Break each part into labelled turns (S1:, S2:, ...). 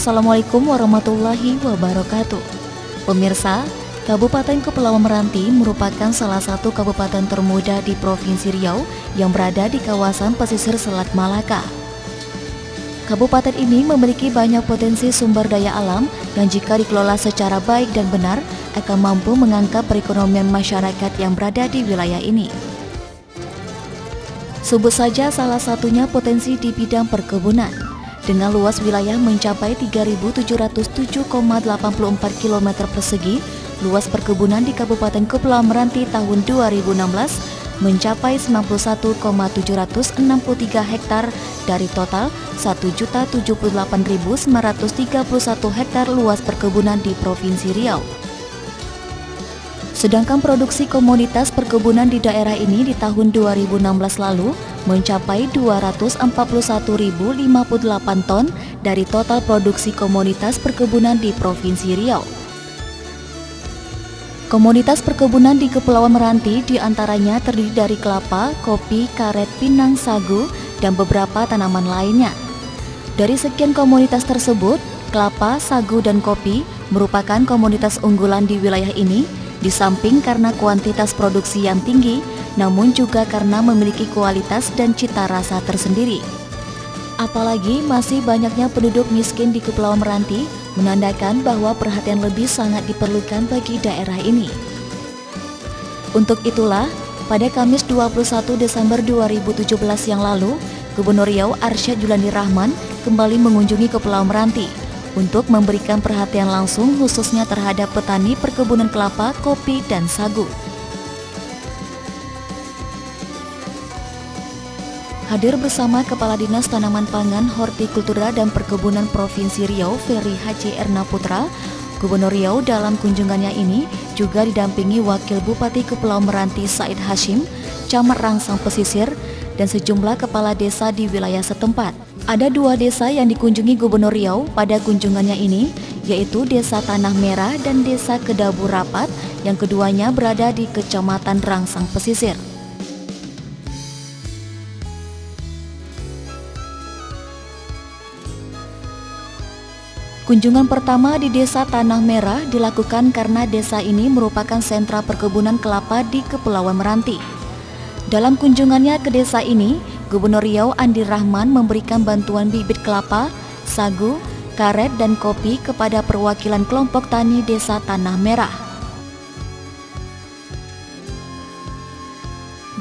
S1: Assalamualaikum warahmatullahi wabarakatuh. Pemirsa, Kabupaten Kepulauan Meranti merupakan salah satu kabupaten termuda di Provinsi Riau yang berada di kawasan pesisir Selat Malaka. Kabupaten ini memiliki banyak potensi sumber daya alam yang jika dikelola secara baik dan benar akan mampu mengangkat perekonomian masyarakat yang berada di wilayah ini. Sebut saja salah satunya potensi di bidang perkebunan, dengan luas wilayah mencapai 3.707,84 km persegi. Luas perkebunan di Kabupaten Kepulauan Meranti tahun 2016 mencapai 91,763 hektar dari total 1.078.931 hektar luas perkebunan di Provinsi Riau. Sedangkan produksi komoditas perkebunan di daerah ini di tahun 2016 lalu mencapai 241.058 ton dari total produksi komoditas perkebunan di Provinsi Riau. Komoditas perkebunan di Kepulauan Meranti diantaranya terdiri dari kelapa, kopi, karet, pinang, sagu, dan beberapa tanaman lainnya. Dari sekian komoditas tersebut, kelapa, sagu, dan kopi merupakan komoditas unggulan di wilayah ini, di samping karena kuantitas produksi yang tinggi, namun juga karena memiliki kualitas dan cita rasa tersendiri. Apalagi masih banyaknya penduduk miskin di Kepulauan Meranti, menandakan bahwa perhatian lebih sangat diperlukan bagi daerah ini. Untuk itulah, pada Kamis 21 Desember 2017 yang lalu, Gubernur Riau Arsyad Julandi Rahman kembali mengunjungi Kepulauan Meranti untuk memberikan perhatian langsung khususnya terhadap petani perkebunan kelapa, kopi, dan sagu. Hadir bersama Kepala Dinas Tanaman Pangan, Hortikultura dan Perkebunan Provinsi Riau, Ferry Haji Erna Putra, Gubernur Riau dalam kunjungannya ini juga didampingi Wakil Bupati Kepulauan Meranti Said Hashim, Camat Rangsang Pesisir, dan sejumlah kepala desa di wilayah setempat. Ada 2 desa yang dikunjungi Gubernur Riau pada kunjungannya ini, yaitu Desa Tanah Merah dan Desa Kedabu Rapat, yang keduanya berada di Kecamatan Rangsang Pesisir. Kunjungan pertama di Desa Tanah Merah dilakukan karena desa ini merupakan sentra perkebunan kelapa di Kepulauan Meranti. Dalam kunjungannya ke desa ini, Gubernur Riau Andi Rahman memberikan bantuan bibit kelapa, sagu, karet, dan kopi kepada perwakilan kelompok tani Desa Tanah Merah.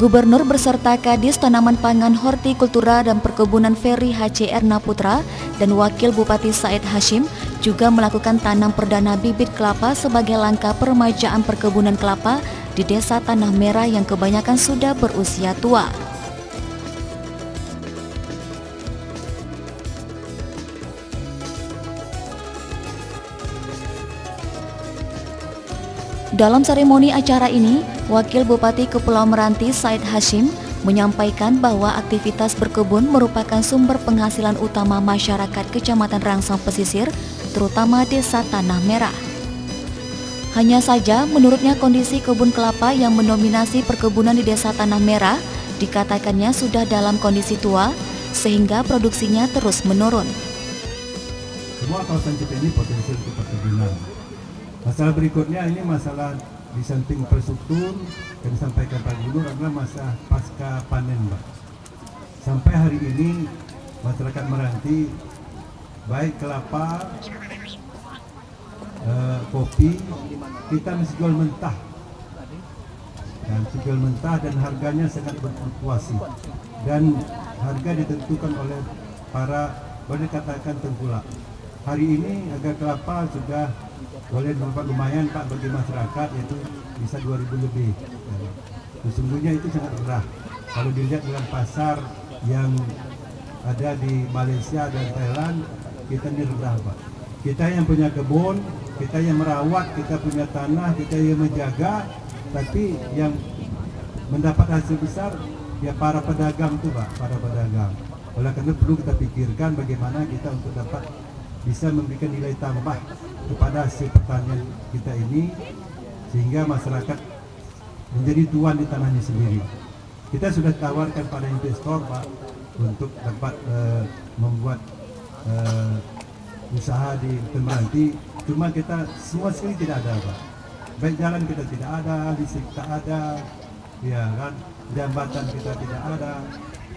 S1: Gubernur beserta Kadis Tanaman Pangan, Hortikultura dan Perkebunan Ferry Haji Erna Putra dan Wakil Bupati Said Hashim juga melakukan tanam perdana bibit kelapa sebagai langkah peremajaan perkebunan kelapa di Desa Tanah Merah yang kebanyakan sudah berusia tua. Dalam seremoni acara ini, Wakil Bupati Kepulauan Meranti Said Hashim menyampaikan bahwa aktivitas berkebun merupakan sumber penghasilan utama masyarakat Kecamatan Rangsang Pesisir, terutama Desa Tanah Merah. Hanya saja, menurutnya kondisi kebun kelapa yang mendominasi perkebunan di Desa Tanah Merah dikatakannya sudah dalam kondisi tua, sehingga produksinya terus menurun.
S2: Semua kawasan kita ini potensi untuk perkebunan. Masalah berikutnya ini masalah di samping infrastruktur yang disampaikan Pak Gubernur adalah masa pasca panen, Mbak. Sampai hari ini masyarakat Meranti baik kelapa, kopi kita masih jual mentah dan harganya sangat berfluktuasi dan harga ditentukan oleh para boleh dikatakan tengkulak. Hari ini harga kelapa sudah boleh dapat lumayan Pak bagi masyarakat, yaitu bisa 2.000 lebih. Sesungguhnya itu sangat murah. Kalau dilihat dengan pasar yang ada di Malaysia dan Thailand, kita ini rendah Pak. Kita yang punya kebun, kita yang merawat, kita punya tanah, kita yang menjaga, tapi yang mendapat hasil besar ya para pedagang itu Pak, para pedagang. Oleh karena perlu kita pikirkan bagaimana kita untuk dapat bisa memberikan nilai tambah kepada hasil pertanian kita ini sehingga masyarakat menjadi tuan di tanahnya sendiri. Kita sudah tawarkan pada investor Pak untuk dapat membuat usaha di Meranti, cuma kita semua sekali tidak ada, Pak. Baik jalan kita tidak ada, listrik tak ada, ya kan, jambatan kita tidak ada.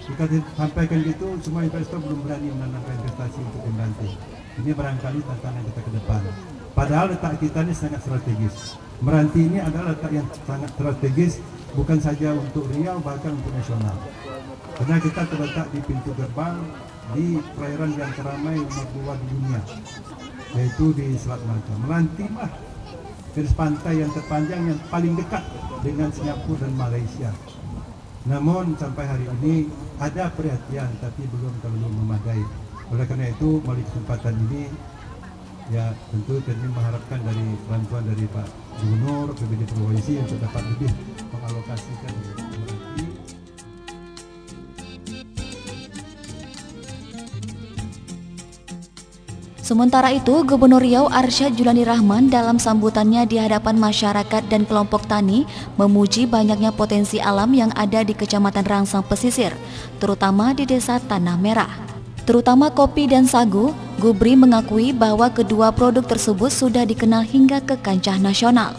S2: Kita sampaikan gitu, semua investor belum berani menanamkan investasi untuk Meranti. Ini barangkali tantangan kita ke depan. Padahal letak kita ini sangat strategis. Meranti ini adalah letak yang sangat strategis, bukan saja untuk Riau, bahkan untuk nasional. Karena kita terletak di pintu gerbang di perairan yang teramai nomor 2 di dunia, yaitu di Selat Malaka. Meranti mah garis pantai yang terpanjang yang paling dekat dengan Singapura dan Malaysia. Namun sampai hari ini ada perhatian, tapi belum terlalu memadai. Oleh karena itu, melalui kesempatan ini, ya tentu kami mengharapkan dari bantuan dari Pak Gubernur, PBD Provinsi untuk dapat lebih mengalokasikan Meranti.
S1: Sementara itu, Gubernur Riau Arsyad Julani Rahman dalam sambutannya di hadapan masyarakat dan kelompok tani memuji banyaknya potensi alam yang ada di Kecamatan Rangsang Pesisir, terutama di Desa Tanah Merah. Terutama kopi dan sagu, Gubri mengakui bahwa kedua produk tersebut sudah dikenal hingga ke kancah nasional.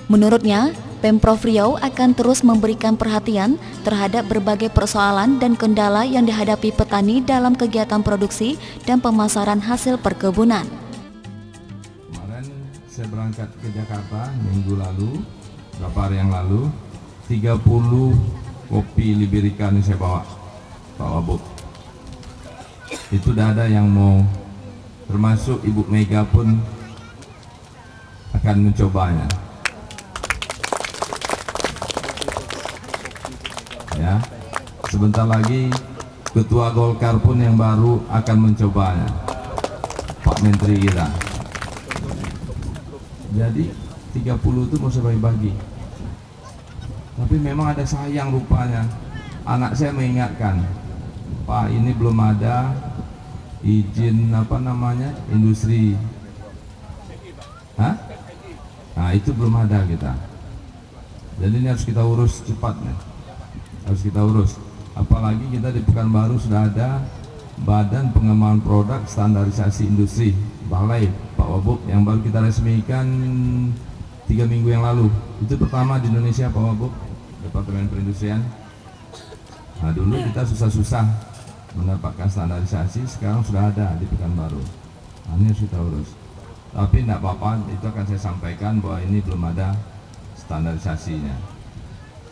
S1: Menurutnya, Pemprov Riau akan terus memberikan perhatian terhadap berbagai persoalan dan kendala yang dihadapi petani dalam kegiatan produksi dan pemasaran hasil perkebunan.
S3: Kemarin saya berangkat ke Jakarta minggu lalu, beberapa hari yang lalu, 30 kopi Liberica yang saya bawa, Pak Wabub. Itu udah ada yang mau, termasuk Ibu Mega pun akan mencobanya. Ya, sebentar lagi Ketua Golkar pun yang baru akan mencobanya, Pak Menteri kita. Jadi 30 itu mau saya bagi-bagi. Tapi memang ada sayang rupanya. Anak saya mengingatkan, Pak, ini belum ada izin industri. Hah? Nah, itu belum ada kita. Jadi ini harus kita urus cepat nih. Harus kita urus. Apalagi kita di Pekanbaru sudah ada Badan Pengembangan Produk Standarisasi Industri, Balai, Pak Wabub, yang baru kita resmikan 3 minggu yang lalu. Itu pertama di Indonesia, Pak Wabub, Departemen Perindustrian. Nah, dulu kita susah-susah mendapatkan standarisasi, sekarang sudah ada di Pekanbaru. Nah, ini harus kita urus. Tapi tidak apa-apa, itu akan saya sampaikan bahwa ini belum ada standarisasinya.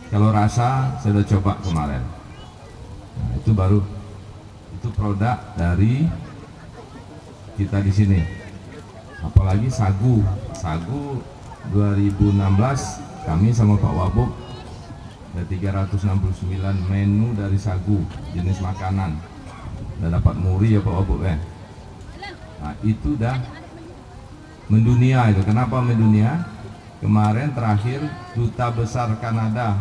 S3: Kalau rasa saya sudah coba kemarin. Nah, itu baru, itu produk dari kita di sini. Apalagi sagu 2016 kami sama Pak Wabub ada 369 menu dari sagu jenis makanan. Udah dapat muri ya Pak Wabub ya. Nah, itu udah mendunia itu. Kenapa mendunia? Kemarin terakhir Duta Besar Kanada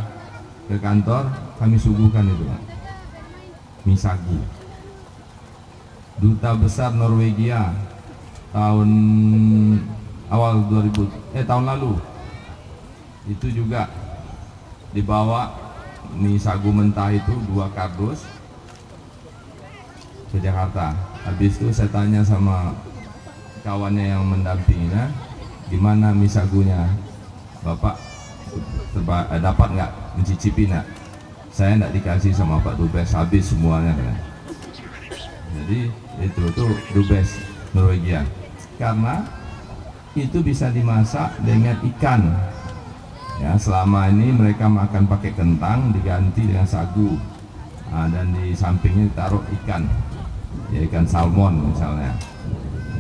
S3: ke kantor, kami suguhkan itu mie sagu. Duta Besar Norwegia tahun lalu itu juga dibawa mie sagu mentah itu 2 kardus ke Jakarta. Habis itu saya tanya sama kawannya yang mendampinginya, gimana mie sagunya Bapak, dapat nggak, mencicipi nggak? Saya nggak dikasih sama Pak Dubes, habis semuanya kan. Jadi itu tuh Dubes Norwegia, karena itu bisa dimasak dengan ikan. Ya, selama ini mereka makan pakai kentang diganti dengan sagu. Nah, dan di sampingnya ditaruh ikan, ya ikan salmon misalnya,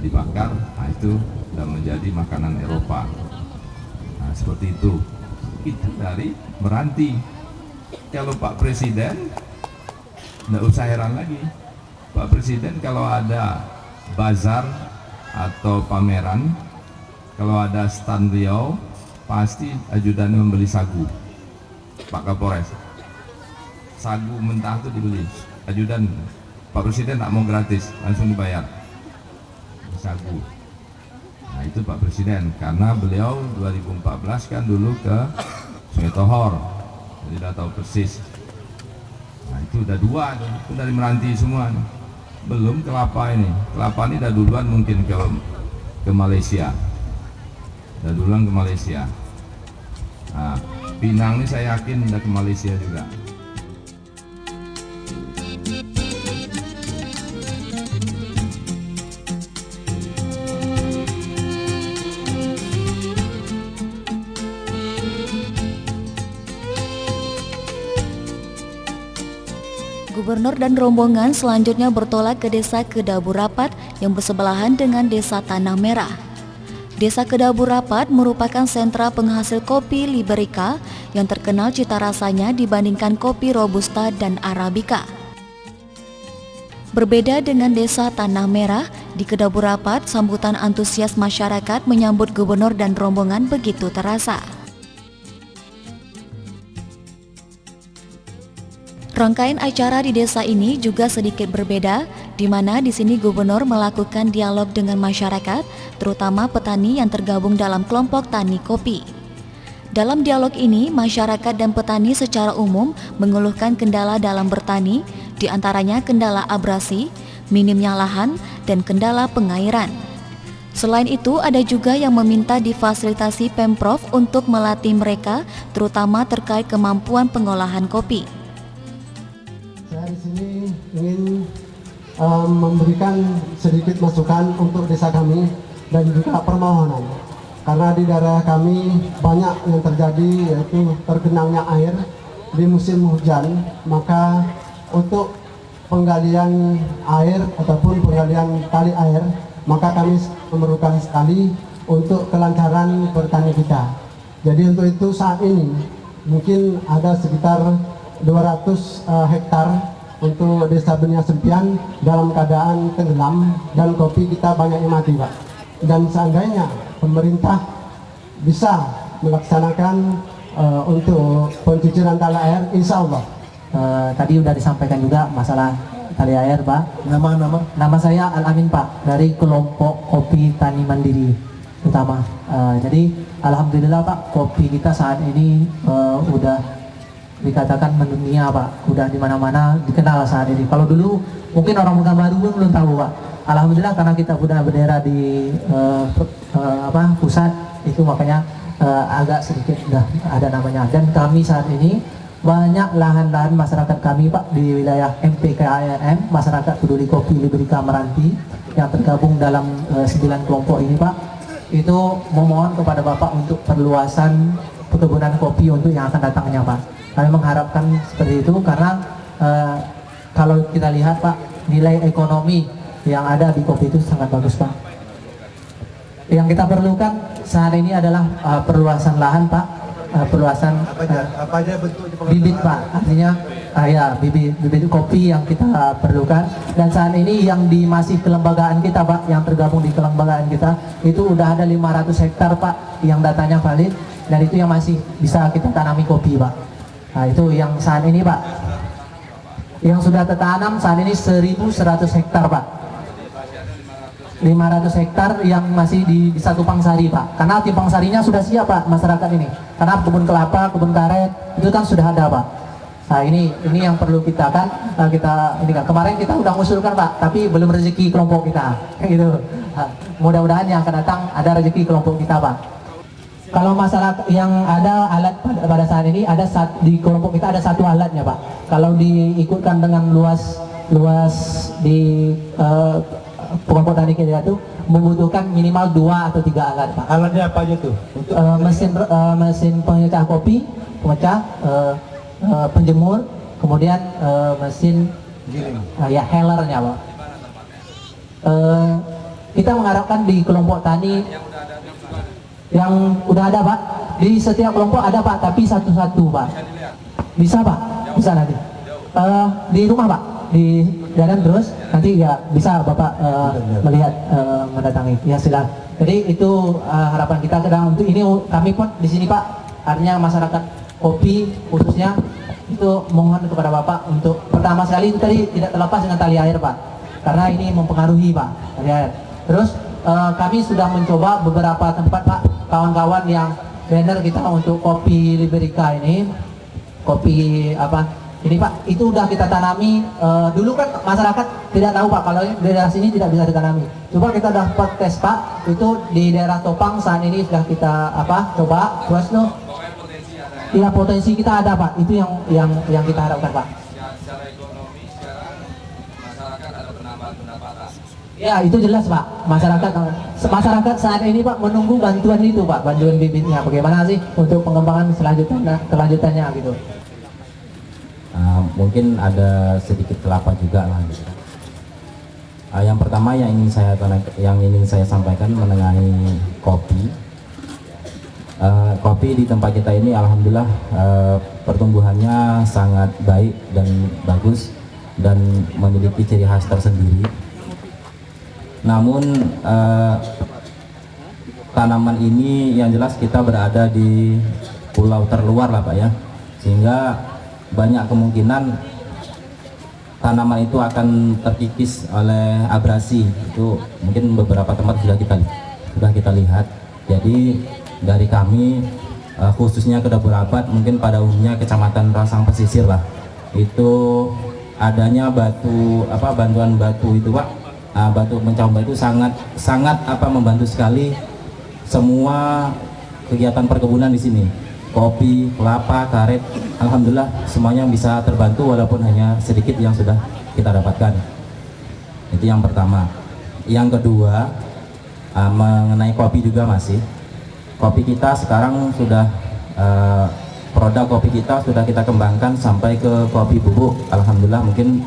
S3: dibakar. Nah, itu sudah menjadi makanan Eropa. Nah, seperti itu. Itu dari Meranti. Kalau Pak Presiden tidak usah heran lagi. Pak Presiden kalau ada bazar atau pameran, kalau ada stand Riau, pasti ajudannya membeli sagu. Pak Kapolres, sagu mentah itu dibeli. Ajudan, Pak Presiden tak mau gratis, langsung dibayar sagu. Nah, itu Pak Presiden, karena beliau 2014 kan dulu ke Sungai Tohor, jadi udah tahu persis. Nah, itu udah 2, itu dari Meranti semua. Belum kelapa ini. Kelapa ini dah duluan mungkin ke Malaysia. Dah duluan ke Malaysia. Nah, pinang ini saya yakin udah ke Malaysia juga.
S1: Gubernur dan rombongan selanjutnya bertolak ke Desa Kedabu Rapat yang bersebelahan dengan Desa Tanah Merah. Desa Kedabu Rapat merupakan sentra penghasil kopi Liberica yang terkenal cita rasanya dibandingkan kopi Robusta dan Arabica. Berbeda dengan Desa Tanah Merah, di Kedabu Rapat sambutan antusias masyarakat menyambut gubernur dan rombongan begitu terasa. Rangkaian acara di desa ini juga sedikit berbeda, di mana di sini gubernur melakukan dialog dengan masyarakat, terutama petani yang tergabung dalam kelompok tani kopi. Dalam dialog ini, masyarakat dan petani secara umum mengeluhkan kendala dalam bertani, di antaranya kendala abrasi, minimnya lahan, dan kendala pengairan. Selain itu, ada juga yang meminta difasilitasi Pemprov untuk melatih mereka, terutama terkait kemampuan pengolahan kopi.
S4: Saya di sini ingin memberikan sedikit masukan untuk desa kami dan juga permohonan. Karena di daerah kami banyak yang terjadi, yaitu tergenangnya air di musim hujan, maka untuk penggalian air ataupun penggalian tali air, maka kami memerlukan sekali untuk kelancaran bertani kita. Jadi untuk itu saat ini mungkin ada sekitar 200 hektar untuk desa Benia Sempian dalam keadaan tenggelam dan kopi kita banyak yang mati, Pak. Dan seandainya pemerintah bisa melaksanakan untuk pencuciran tali air, insya Allah.
S5: Tadi sudah disampaikan juga masalah tali air, Pak. Nama saya Al-Amin, Pak, dari kelompok kopi tani mandiri utama. Jadi alhamdulillah, Pak, kopi kita saat ini udah dikatakan mendunia, Pak, udah di mana-mana dikenal saat ini. Kalau dulu mungkin orang Pekanbaru pun belum tahu, Pak. Alhamdulillah karena kita udah bendera di pusat itu, makanya agak sedikit udah ada namanya. Dan kami saat ini banyak lahan-lahan masyarakat kami, Pak, di wilayah MPKIRM, Masyarakat Peduli Kopi Liberica Meranti, yang tergabung dalam 9 kelompok ini, Pak. Itu memohon kepada Bapak untuk perluasan perkebunan kopi untuk yang akan datangnya, Pak. Kami mengharapkan seperti itu karena kalau kita lihat, Pak, nilai ekonomi yang ada di kopi itu sangat bagus, Pak. Yang kita perlukan saat ini adalah perluasan lahan, Pak, perluasan
S2: apa aja bentuknya
S5: bibit, Pak. Artinya bibit kopi yang kita perlukan. Dan saat ini yang di masih kelembagaan kita, Pak, yang tergabung di kelembagaan kita itu udah ada 500 hektar, Pak, yang datanya valid, dan itu yang masih bisa kita tanami kopi, Pak. Nah, itu yang saat ini, Pak, yang sudah tertanam saat ini 1.100 hektar, Pak. 500 hektar yang masih di Satu Pangsari, Pak. Karena di Pangsarinya sudah siap, Pak, masyarakat ini. Karena kebun kelapa, kebun karet itu kan sudah ada, Pak. Nah, ini yang perlu kita ini kan. Kemarin kita udah mengusulkan, Pak, tapi belum rezeki kelompok kita. Gitu. Nah, mudah-mudahan yang akan datang ada rezeki kelompok kita, Pak. Kalau masyarakat yang ada alat pada saat ini di kelompok kita ada 1 alatnya, Pak. Kalau diikutkan dengan luas di kelompok tani kita itu membutuhkan minimal 2 atau 3 alat, Pak.
S2: Alatnya apa aja tuh?
S5: Mesin pemecah kopi, penjemur, kemudian mesin
S2: giling,
S5: hellernya, Pak. Kita mengharapkan di kelompok tani yang udah ada, Pak, di setiap kelompok ada, Pak, tapi satu-satu, Pak. Bisa, Pak? Bisa nanti di rumah, Pak, di jalan terus nanti ya bisa Bapak melihat mendatangi. Ya, silakan. Jadi itu harapan kita untuk ini. Kami pun di sini, Pak, artinya masyarakat kopi khususnya itu mohon kepada Bapak untuk pertama sekali itu tadi tidak terlepas dengan tali air, Pak, karena ini mempengaruhi, Pak, tali air. Terus kami sudah mencoba beberapa tempat, Pak, kawan-kawan yang banner kita untuk kopi Liberica ini, kopi Ini Pak, itu udah kita tanami. Dulu kan masyarakat tidak tahu Pak, kalau di daerah sini tidak bisa ditanami. Coba kita dapat tes Pak, itu di daerah Topang saat ini sudah kita coba. Terus loh, ya potensi kita ada Pak, itu yang kita harapkan Pak.
S3: Secara ekonomi sekarang masyarakat ada penambahan pendapatan.
S5: Ya itu jelas Pak, masyarakat saat ini Pak menunggu bantuan itu Pak, bantuan bibitnya. Bagaimana sih untuk pengembangan kelanjutannya gitu?
S6: Mungkin ada sedikit kelapa juga lah gitu. Yang pertama yang ingin saya sampaikan mengenai kopi. Kopi di tempat kita ini alhamdulillah pertumbuhannya sangat baik dan bagus dan memiliki ciri khas tersendiri. Namun tanaman ini yang jelas kita berada di pulau terluar lah Pak ya, sehingga banyak kemungkinan tanaman itu akan terkikis oleh abrasi. Itu mungkin beberapa tempat sudah kita lihat. Jadi dari kami khususnya ke Dapur Abad, mungkin pada umumnya Kecamatan Rasang Pesisir lah, itu adanya bantuan batu itu Pak, batu pencambah itu sangat membantu sekali semua kegiatan perkebunan di sini. Kopi, kelapa, karet, alhamdulillah semuanya bisa terbantu walaupun hanya sedikit yang sudah kita dapatkan. Itu yang pertama. Yang kedua, mengenai kopi juga masih. Kopi kita sekarang sudah produk kopi kita sudah kita kembangkan sampai ke kopi bubuk. Alhamdulillah mungkin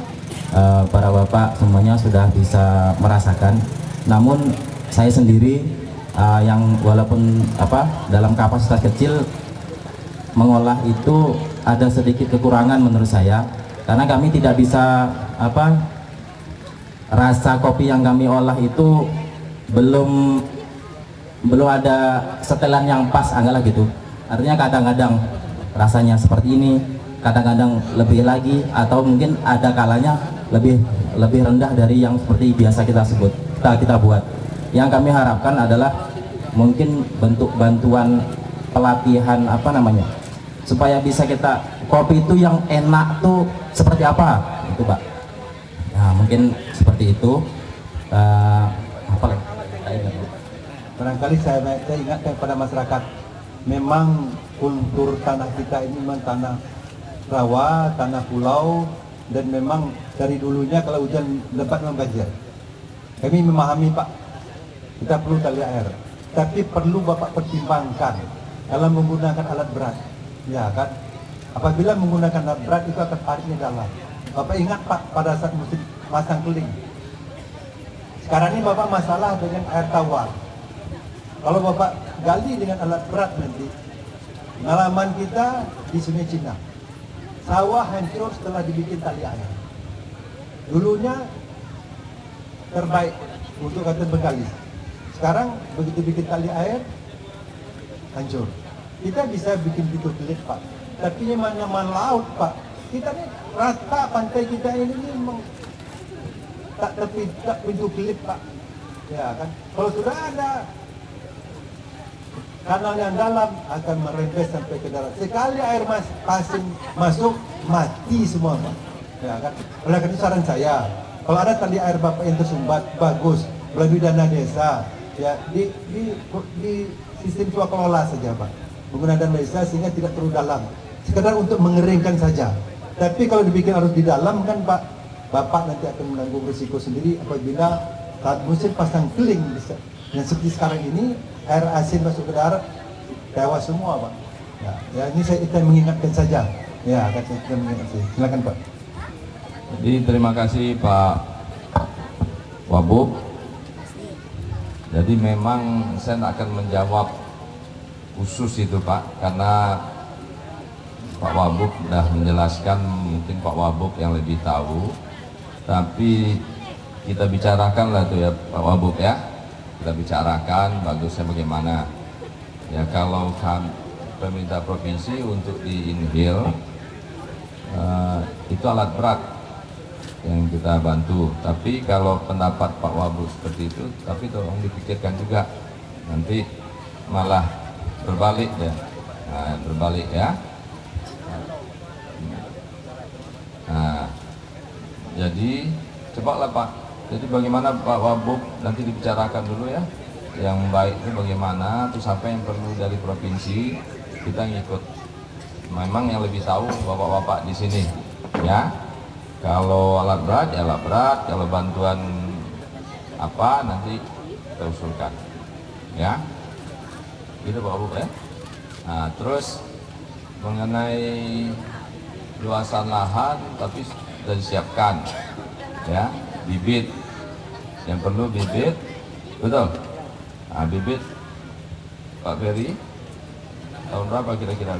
S6: para bapak semuanya sudah bisa merasakan. Namun saya sendiri yang walaupun dalam kapasitas kecil mengolah itu ada sedikit kekurangan menurut saya, karena kami tidak bisa rasa kopi yang kami olah itu belum ada setelan yang pas, anggaplah gitu. Artinya kadang-kadang rasanya seperti ini, kadang-kadang lebih lagi, atau mungkin ada kalanya lebih rendah dari yang seperti biasa kita buat. Yang kami harapkan adalah mungkin bentuk bantuan pelatihan supaya bisa kita kopi itu yang enak tuh seperti apa itu Pak. Nah mungkin seperti itu.
S2: Barangkali saya ingatkan kepada masyarakat, memang kultur tanah kita ini memang tanah rawa, tanah pulau, dan memang dari dulunya kalau hujan lebat memang banjir. Kami memahami Pak, kita perlu tali air, tapi perlu Bapak pertimbangkan dalam menggunakan alat berat. Ya kan, apabila menggunakan alat berat itu akan pariknya dalam. Bapak ingat Pak, pada saat musim pasang keling, sekarang ini Bapak masalah dengan air tawar. Kalau Bapak gali dengan alat berat nanti, pengalaman kita di Sungai Cina, sawah hancur setelah dibikin tali air. Dulunya terbaik untuk kata Bengkalis, sekarang begitu bikin tali air hancur. Kita bisa bikin pintu kelip Pak, tapi yang mana laut Pak, kita ini rata pantai kita ini memang tak pintu kelip Pak, ya kan. Kalau sudah ada kanal yang dalam akan merembes sampai ke darat. Sekali air pasang masuk, mati semua Pak, ya kan. Oleh karena itu saran saya, kalau ada tali air Bapak yang tersumbat, bagus melalui dana desa, ya di sistem swakelola saja Pak. Menggunakan dana desa sehingga tidak terlalu dalam, sekedar untuk mengeringkan saja. Tapi kalau dibikin harus di dalam kan Pak, Bapak nanti akan menanggung risiko sendiri apabila saat musim pasang keling bisa. Dan seperti sekarang ini air asin masuk ke darat, tewas semua Pak. Ya ini kita mengingatkan saja. Ya, kita mengingatkan. Silakan Pak.
S3: Jadi terima kasih Pak Wabub. Jadi memang saya akan menjawab khusus itu Pak, karena Pak Wabub sudah menjelaskan, mungkin Pak Wabub yang lebih tahu, tapi kita bicarakan lah tuh ya Pak Wabub ya, kita bicarakan bagusnya bagaimana ya. Kalau pemerintah provinsi untuk di Inhil itu alat berat yang kita bantu, tapi kalau pendapat Pak Wabub seperti itu, tapi tolong dipikirkan juga, nanti malah berbalik ya. Berbalik ya. Jadi cepatlah Pak. Jadi bagaimana Pak Wabub nanti dibicarakan dulu ya. Yang baik itu bagaimana, terus apa yang perlu dari provinsi kita ngikut. Memang yang lebih tahu bapak-bapak di sini, ya. Kalau alat berat ya alat berat, kalau bantuan apa nanti kita usulkan, ya. Gitu Pak Wabub ya. Nah, terus mengenai luasan lahan tapi sudah disiapkan, ya, bibit. Yang perlu bibit, betul. Nah, bibit Pak Ferry tahun berapa kira-kira?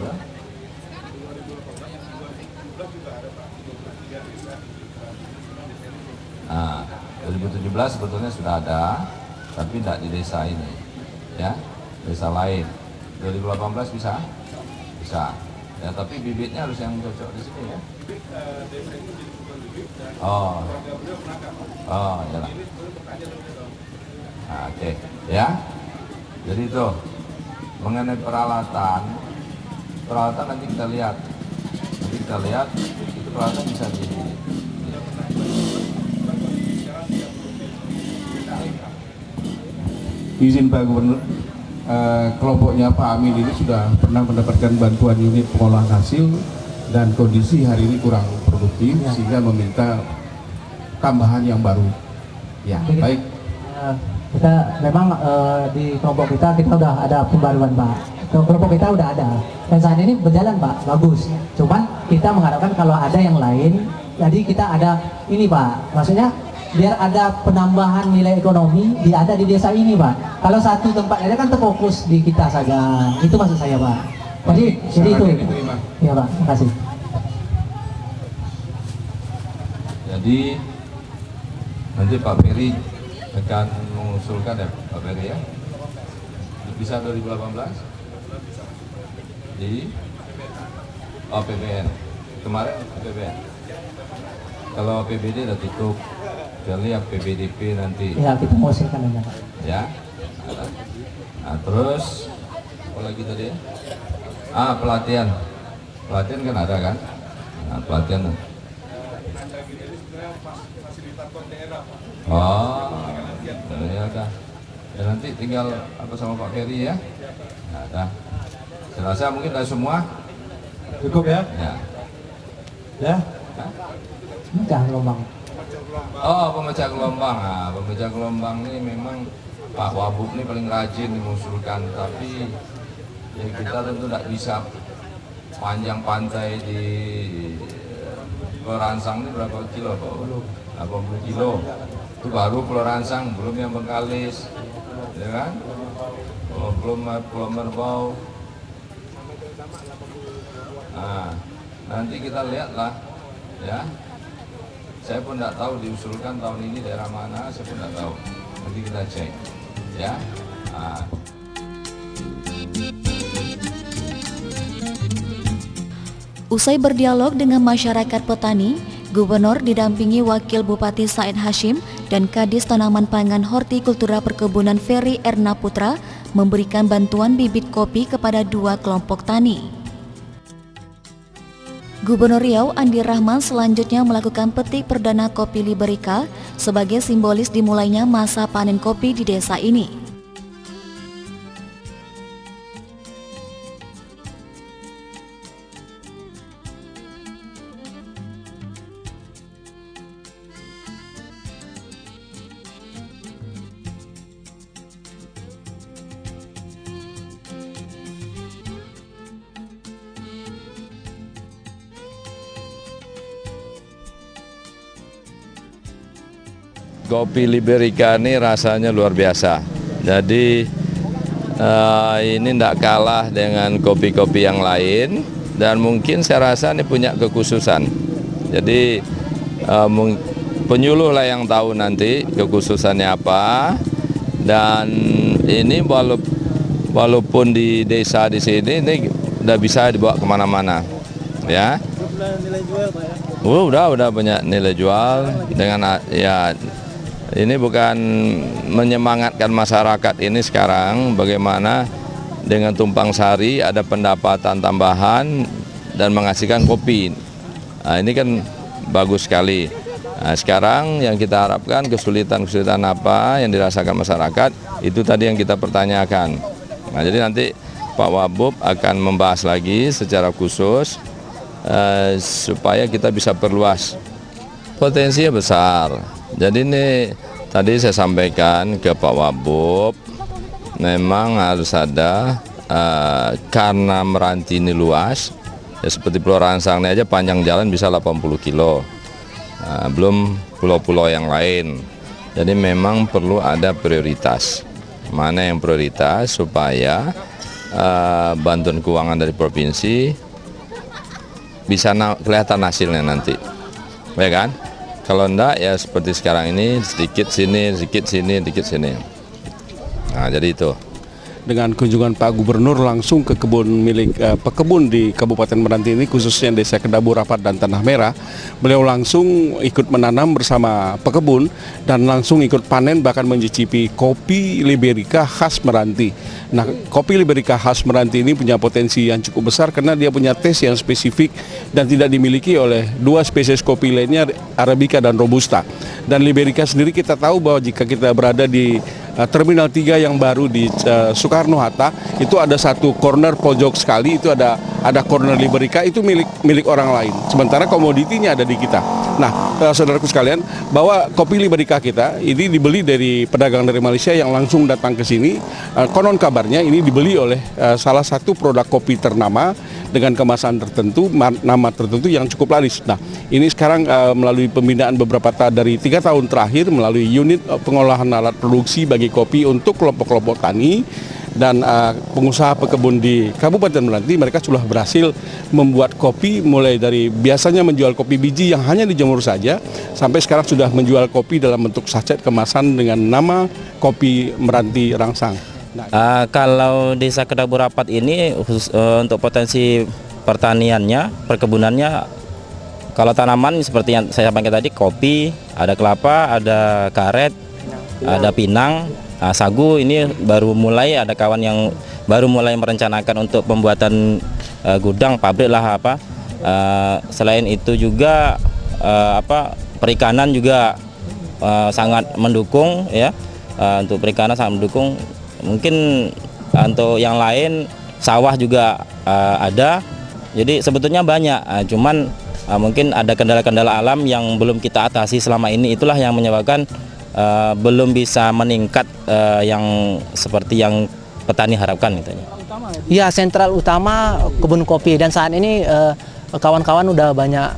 S3: Nah, 2017 sebetulnya sudah ada, tapi tidak di desa ini, ya, desa lain. 2018 bisa, bisa. Ya, tapi bibitnya harus yang cocok di sini ya. Oh, oh, ya lah. Nah, oke, ya. Jadi itu mengenai peralatan nanti kita lihat. Itu peralatan bisa di.
S7: Izin Pak Gubernur, kelompoknya Pak Amin ini sudah pernah mendapatkan bantuan unit pengolahan hasil dan kondisi hari ini kurang produktif sehingga meminta tambahan yang baru. Ya, baik.
S5: Kita memang di kelompok kita udah ada pembaruan Pak. Kelompok kita udah ada dan saat ini berjalan Pak, bagus. Cuman kita mengharapkan kalau ada yang lain, jadi kita ada ini Pak. Maksudnya biar ada penambahan nilai ekonomi ada di desa ini Pak. Kalau satu tempat ada kan terfokus di kita saja. Itu maksud saya Pak. Jadi itu. Ya Pak, terima kasih.
S3: Jadi nanti Pak Ferry akan mengusulkan ya Pak Ferry ya. Bisa 2018 di APBN. Kemarin APBN. Kalau APBD udah tutup. Jadi APBDP nanti.
S5: Ya, kita mau usulkan aja Pak.
S3: Ya. Nah, terus apa lagi tadi ya? Pelatihan. Pelatihan kan ada kan? Nah, pelatihan. Oh, ya udah. Ya nanti tinggal apa sama Pak Ferry ya. Nah, dah. Saya rasa mungkin dari semua
S7: Cukup ya?
S3: ya.
S7: Ya.
S5: Jangan gelombang.
S3: Oh, pemecah gelombang. Nah, pemecah gelombang ini memang Pak Wabub ini paling rajin mengusulkan, tapi ya kita tentu tidak bisa panjang pantai di Pulau Ransang ini berapa kilo Pak? 80 kilo. Itu baru Pulau Ransang, belum yang Bengkalis, ya kan? Belum Pulau Merbau. Nah, nanti kita lihatlah, ya. Saya pun tidak tahu diusulkan tahun ini daerah mana, saya pun tidak tahu. Nanti kita cek, ya. Nah.
S1: Usai berdialog dengan masyarakat petani, Gubernur didampingi Wakil Bupati Said Hashim dan Kadis Tanaman Pangan Hortikultura Perkebunan Ferry Erna Putra memberikan bantuan bibit kopi kepada 2 kelompok tani. Gubernur Riau Andi Rahman selanjutnya melakukan petik perdana kopi Liberica sebagai simbolis dimulainya masa panen kopi di desa ini.
S3: Kopi Liberica ini rasanya luar biasa. Jadi ini tidak kalah dengan kopi-kopi yang lain dan mungkin saya rasa ini punya kekhususan. Jadi penyuluh lah yang tahu nanti kekhususannya apa. Dan ini walaupun di desa di sini ini udah bisa dibawa kemana-mana, ya. Udah banyak nilai jual dengan ya. Ini bukan menyemangatkan masyarakat ini sekarang bagaimana dengan tumpang sari ada pendapatan tambahan dan menghasilkan kopi. Nah, ini kan bagus sekali. Nah, sekarang yang kita harapkan kesulitan-kesulitan apa yang dirasakan masyarakat itu tadi yang kita pertanyakan. Nah, jadi nanti Pak Wabub akan membahas lagi secara khusus supaya kita bisa perluas. Potensinya besar. Jadi ini tadi saya sampaikan ke Pak Wabub, memang harus ada karena Meranti ini luas, ya seperti Pulau Rangsang ini aja panjang jalan bisa 80 kilo. Belum pulau-pulau yang lain. Jadi memang perlu ada prioritas. Mana yang prioritas supaya bantuan keuangan dari provinsi bisa kelihatan hasilnya nanti, ya kan? Kalau enggak ya seperti sekarang ini sedikit sini, sedikit sini, sedikit sini. Nah jadi itu.
S7: Dengan kunjungan Pak Gubernur langsung ke kebun milik pekebun di Kabupaten Meranti ini, khususnya Desa Kedabu Rapat dan Tanah Merah, beliau langsung ikut menanam bersama pekebun dan langsung ikut panen, bahkan mencicipi kopi Liberica khas Meranti. Nah, kopi Liberica khas Meranti ini punya potensi yang cukup besar karena dia punya taste yang spesifik dan tidak dimiliki oleh dua spesies kopi lainnya, Arabica dan Robusta. Dan Liberica sendiri kita tahu bahwa jika kita berada di Terminal 3 yang baru di Soekarno-Hatta, itu ada satu corner pojok sekali, itu ada corner Liberica, itu milik orang lain. Sementara komoditinya ada di kita. Nah, saudaraku sekalian, bahwa kopi Liberica kita ini dibeli dari pedagang dari Malaysia yang langsung datang ke sini. Konon kabarnya ini dibeli oleh salah satu produk kopi ternama dengan kemasan tertentu, nama tertentu yang cukup laris. Nah, ini sekarang melalui pembinaan beberapa dari 3 tahun terakhir melalui unit pengolahan alat produksi bagi kopi untuk kelompok-kelompok tani dan pengusaha pekebun di Kabupaten Meranti, mereka sudah berhasil membuat kopi mulai dari biasanya menjual kopi biji yang hanya dijemur saja, sampai sekarang sudah menjual kopi dalam bentuk sachet kemasan dengan nama kopi Meranti Rangsang.
S6: Kalau Desa Kedabu Rapat ini untuk potensi pertaniannya, perkebunannya, kalau tanaman seperti yang saya sampaikan tadi, kopi, ada kelapa, ada karet, ada pinang, sagu. Ini baru mulai, ada kawan yang baru mulai merencanakan untuk pembuatan gudang, pabrik lah apa. Selain itu juga perikanan juga sangat mendukung ya. Untuk perikanan sangat mendukung. Mungkin untuk yang lain sawah juga ada. Jadi sebetulnya banyak, cuman mungkin ada kendala-kendala alam yang belum kita atasi selama ini. Itulah yang menyebabkan belum bisa meningkat yang seperti yang petani harapkan katanya.
S5: Ya, sentral utama kebun kopi, dan saat ini kawan-kawan udah banyak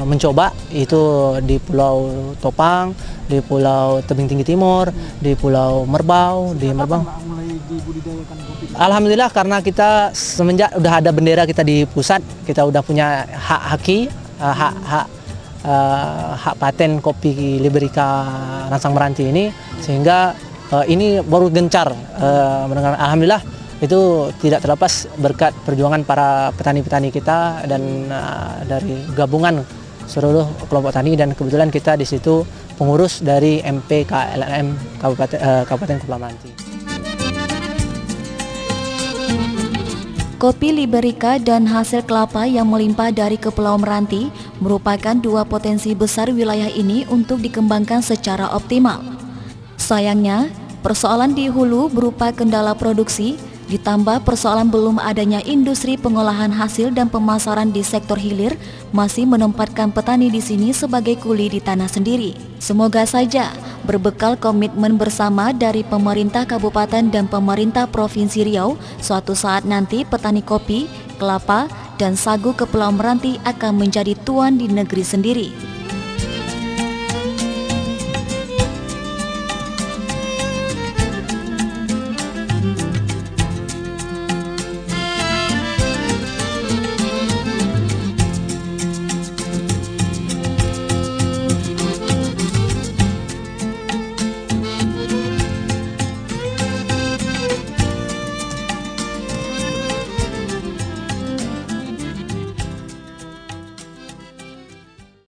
S5: mencoba itu di Pulau Topang, di Pulau Tebing Tinggi Timur, di Pulau Merbau, di Merbau. Alhamdulillah, karena kita semenjak udah ada bendera kita di pusat, kita udah punya hak paten kopi Liberica Rangsang Meranti ini, sehingga ini baru gencar. Alhamdulillah, itu tidak terlepas berkat perjuangan para petani-petani kita dan dari gabungan seluruh kelompok tani, dan kebetulan kita di situ pengurus dari MPKLM Kabupaten Kepulauan Meranti.
S1: Kopi Liberica dan hasil kelapa yang melimpah dari Kepulauan Meranti merupakan dua potensi besar wilayah ini untuk dikembangkan secara optimal. Sayangnya, persoalan di hulu berupa kendala produksi, ditambah persoalan belum adanya industri pengolahan hasil dan pemasaran di sektor hilir masih menempatkan petani di sini sebagai kuli di tanah sendiri. Semoga saja berbekal komitmen bersama dari pemerintah kabupaten dan pemerintah Provinsi Riau, suatu saat nanti petani kopi, kelapa, dan sagu Kepulauan Meranti akan menjadi tuan di negeri sendiri.